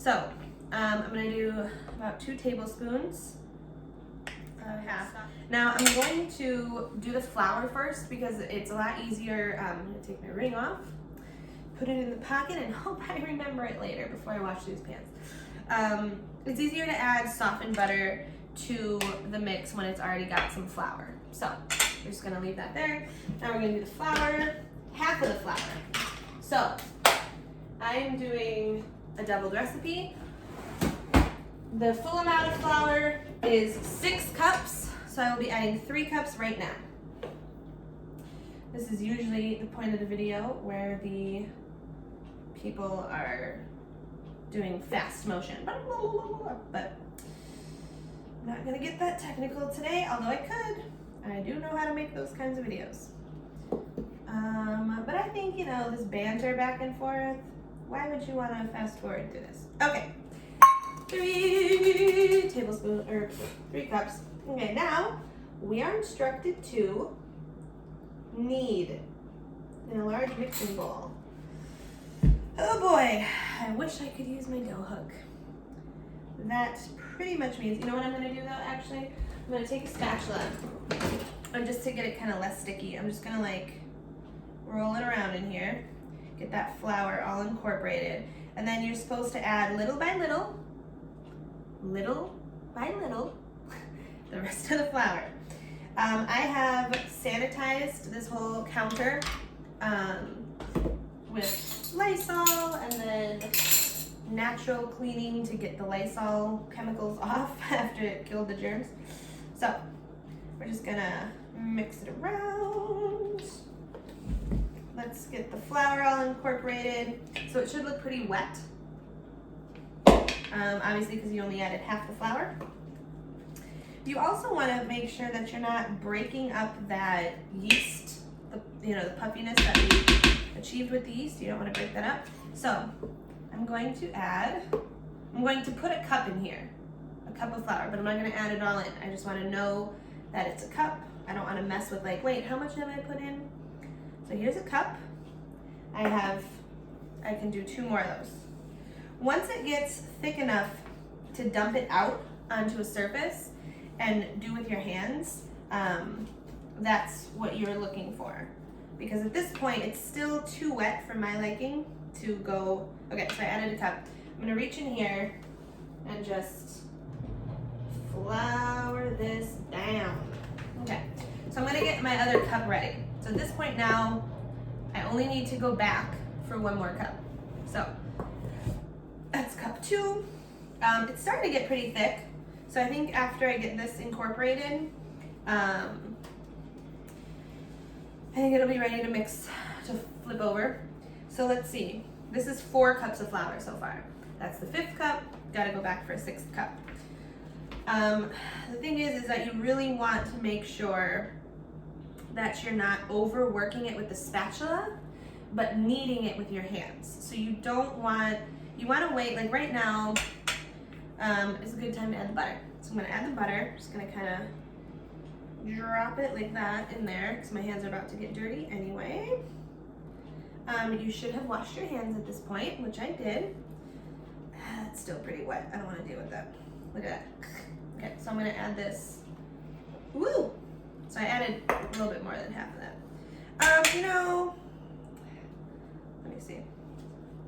So I'm gonna do about 2 tablespoons. Half. Now I'm going to do the flour first because it's a lot easier. I'm gonna take my ring off, put it in the pocket, and hope I remember it later before I wash these pans. It's easier to add softened butter to the mix when it's already got some flour. So we're just gonna leave that there. Now we're gonna do the flour, half of the flour. So I am doing a doubled recipe. The full amount of flour is 6 cups, so I will be adding 3 cups right now. This is usually the point of the video where the people are doing fast motion, but I'm not gonna get that technical today, although I could. I do know how to make those kinds of videos. But I think, you know, this banter back and forth, why would you want to fast forward through this? Okay. 3 tablespoons, or 3 cups. Okay, now we are instructed to knead in a large mixing bowl. Oh boy, I wish I could use my dough hook. That pretty much means, you know what I'm gonna do though, actually? I'm gonna take a spatula, and just to get it kind of less sticky, I'm just gonna like roll it around in here, get that flour all incorporated, and then you're supposed to add little by little, the rest of the flour. I have sanitized this whole counter with Lysol and then natural cleaning to get the Lysol chemicals off after it killed the germs. So we're just gonna mix it around. Let's get the flour all incorporated. So it should look pretty wet. Obviously because you only added half the flour. You also want to make sure that you're not breaking up that yeast, the puffiness that we achieved with the yeast. You don't want to break that up. So I'm going to put a cup in here, a cup of flour, but I'm not going to add it all in. I just want to know that it's a cup. I don't want to mess with like, wait, how much have I put in? So here's a cup. I can do 2 more of those. Once it gets thick enough to dump it out onto a surface and do with your hands, that's what you're looking for. Because at this point, it's still too wet for my liking to go. Okay, so I added a cup. I'm gonna reach in here and just flour this down. Okay, so I'm gonna get my other cup ready. So at this point now, I only need to go back for 1 more cup. So that's cup 2. It's starting to get pretty thick. So I think after I get this incorporated, I think it'll be ready to mix, to flip over. So let's see. This is 4 cups of flour so far. That's the 5th cup. Gotta go back for a 6th cup. The thing is that you really want to make sure that you're not overworking it with the spatula, but kneading it with your hands. So you want to wait, like right now, is a good time to add the butter. So I'm gonna add the butter, just gonna kind of drop it like that in there, because my hands are about to get dirty anyway. You should have washed your hands at this point, which I did. It's still pretty wet, I don't wanna deal with that. Look at that. Okay, so I'm gonna add this. Woo! So I added a little bit more than half of that. Let me see.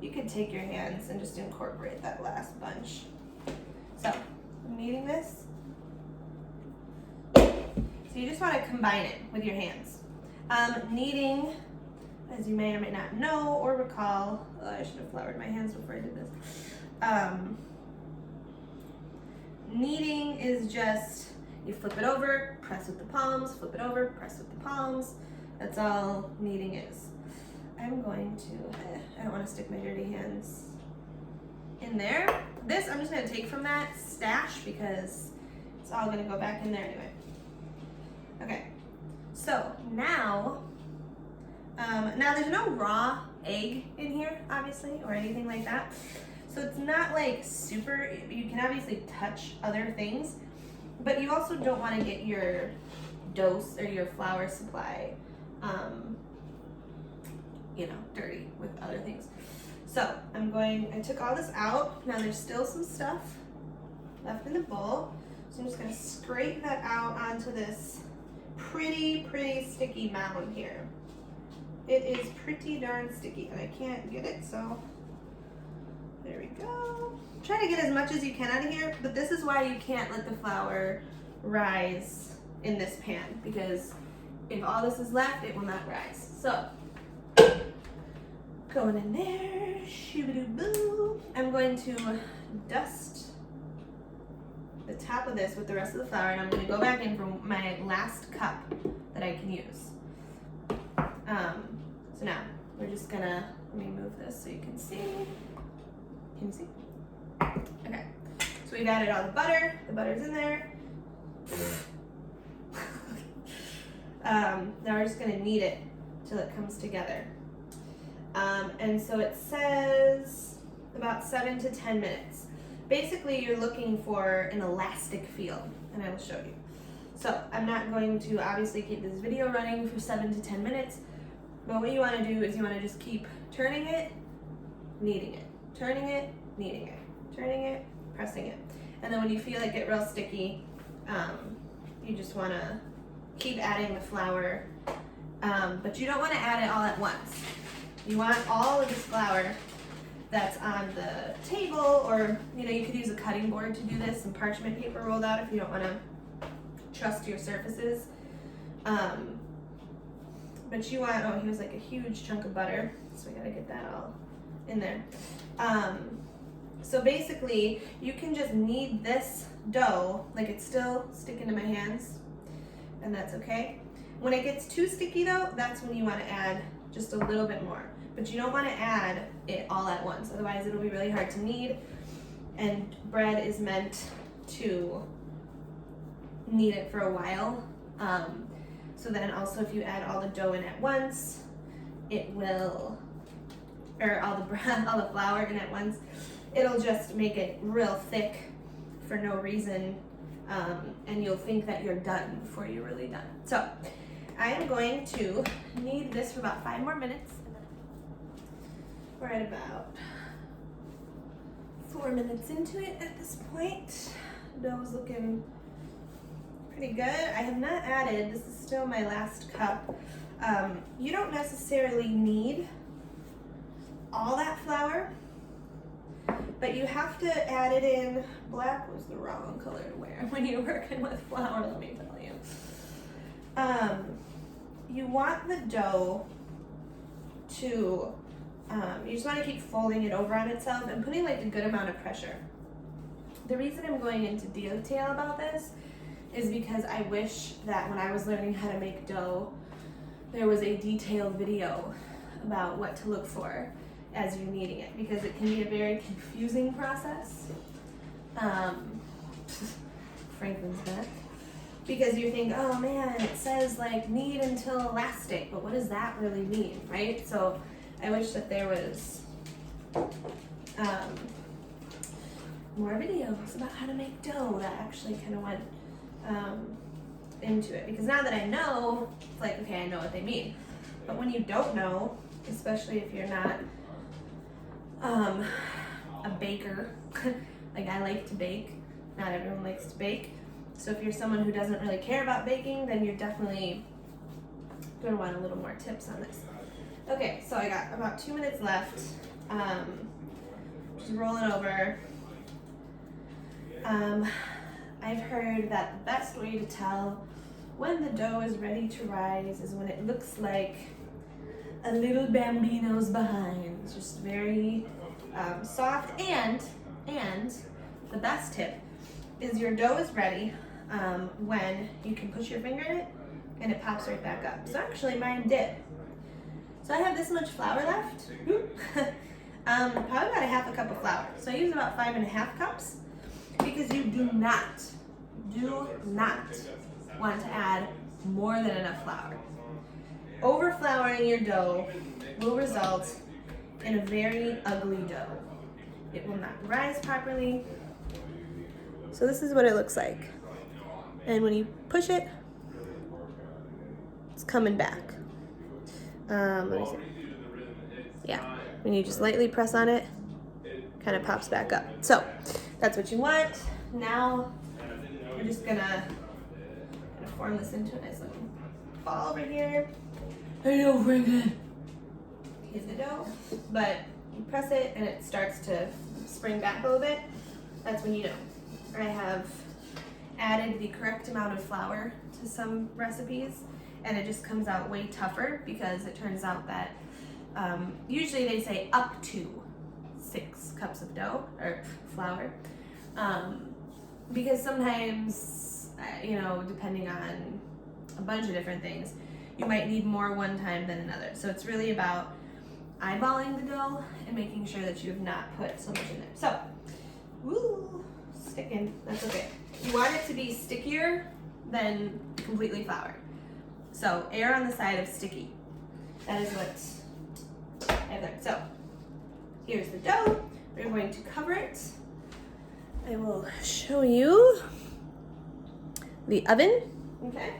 You could take your hands and just incorporate that last bunch. So I'm kneading this. So you just want to combine it with your hands. Kneading, as you may or may not know or recall, I should have floured my hands before I did this. Kneading is just, you flip it over, press with the palms, flip it over, press with the palms. That's all kneading is. I'm going to, I don't want to stick my dirty hands in there. This I'm just going to take from that stash because it's all going to go back in there anyway. Okay, so now there's no raw egg in here, obviously, or anything like that. So it's not like super, you can obviously touch other things, but you also don't want to get your dough or your flour supply, dirty with other things. So I took all this out. Now there's still some stuff left in the bowl. So I'm just gonna scrape that out onto this pretty sticky mound here. It is pretty darn sticky and I can't get it, so there we go. Try to get as much as you can out of here, but this is why you can't let the flour rise in this pan, because if all this is left, it will not rise. So, going in there, shoo-ba-doo-boo. I'm going to dust the top of this with the rest of the flour, and I'm going to go back in for my last cup that I can use. So now, we're just gonna, let me move this so you can see. Can you see? Okay, so we've added all the butter's in there. Now we're just gonna knead it till it comes together. And so it says about 7 to 10 minutes. Basically, you're looking for an elastic feel, and I will show you. So I'm not going to obviously keep this video running for 7 to 10 minutes, but what you wanna do is you wanna just keep turning it, kneading it, turning it, kneading it, turning it, pressing it. And then when you feel it get real sticky, you just wanna keep adding the flour, but you don't wanna add it all at once. You want all of this flour that's on the table, or you could use a cutting board to do this, some parchment paper rolled out if you don't wanna trust your surfaces. But you want, oh, here's like a huge chunk of butter, so we gotta get that all in there. So basically, you can just knead this dough, like it's still sticking to my hands, and that's okay. When it gets too sticky though, that's when you wanna add just a little bit more. But you don't wanna add it all at once, otherwise it'll be really hard to knead, and bread is meant to knead it for a while. So then also if you add all the dough in at once, it will, or all the flour in at once, it'll just make it real thick for no reason, and you'll think that you're done before you're really done. So I am going to knead this for about 5 more minutes. We're at about 4 minutes into it at this point. Dough's looking pretty good. I have not added, this is still my last cup. You don't necessarily need all that flour, but you have to add it in. Black was the wrong color to wear when you're working with flour, let me tell you. You want the dough to, you just want to keep folding it over on itself and putting like a good amount of pressure. The reason I'm going into detail about this is because I wish that when I was learning how to make dough, there was a detailed video about what to look for as you're kneading it, because it can be a very confusing process. Franklin's back. Because you think, oh man, it says like knead until elastic, but what does that really mean, right? So I wish that there was more videos about how to make dough that actually kind of went into it, because now that I know, it's like, okay, I know what they mean. But when you don't know, especially if you're not a baker, like I like to bake, not everyone likes to bake. So if you're someone who doesn't really care about baking, then you're definitely going to want a little more tips on this. Okay, so I got about 2 minutes left. Just roll it over. I've heard that the best way to tell when the dough is ready to rise is when it looks like a little bambino's behind. It's just very soft, and the best tip is your dough is ready when you can push your finger in it and it pops right back up. So actually mine did. So I have this much flour left. Probably about a half a cup of flour. So I use about 5.5 cups, because you do not want to add more than enough flour. Overflouring your dough will result in a very ugly dough. It will not rise properly. So this is what it looks like. And when you push it, it's coming back. Let me see. Yeah, when when you just lightly press on it, kind of pops back up. So that's what you want. Now we're just gonna form this into a nice looking ball over here. I know, Franklin. Here's the dough, but you press it and it starts to spring back a little bit. That's when you know. I have added the correct amount of flour to some recipes, and it just comes out way tougher because it turns out that usually they say up to 6 cups of dough or flour, because sometimes, you know, depending on a bunch of different things, you might need more one time than another. So it's really about eyeballing the dough and making sure that you have not put so much in there. So, woo, sticking, that's okay. You want it to be stickier than completely floured. So err on the side of sticky. That is what I've learned. So here's the dough. We're going to cover it. I will show you the oven. Okay.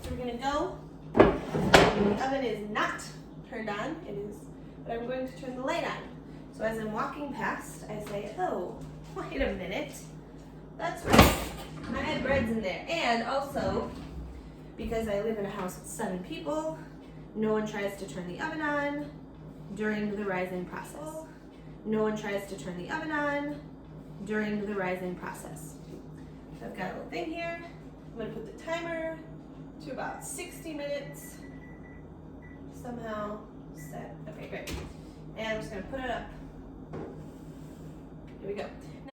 So we're gonna go. The oven is not turned on. It is, but I'm going to turn the light on. So as I'm walking past, I say, oh, wait a minute. That's right. I had breads in there. And also, because I live in a house with 7 people, no one tries to turn the oven on during the rising process. No one tries to turn the oven on during the rising process. So I've got a little thing here. I'm gonna put the timer to about 60 minutes. Somehow set. Okay, great. And I'm just gonna put it up. Here we go.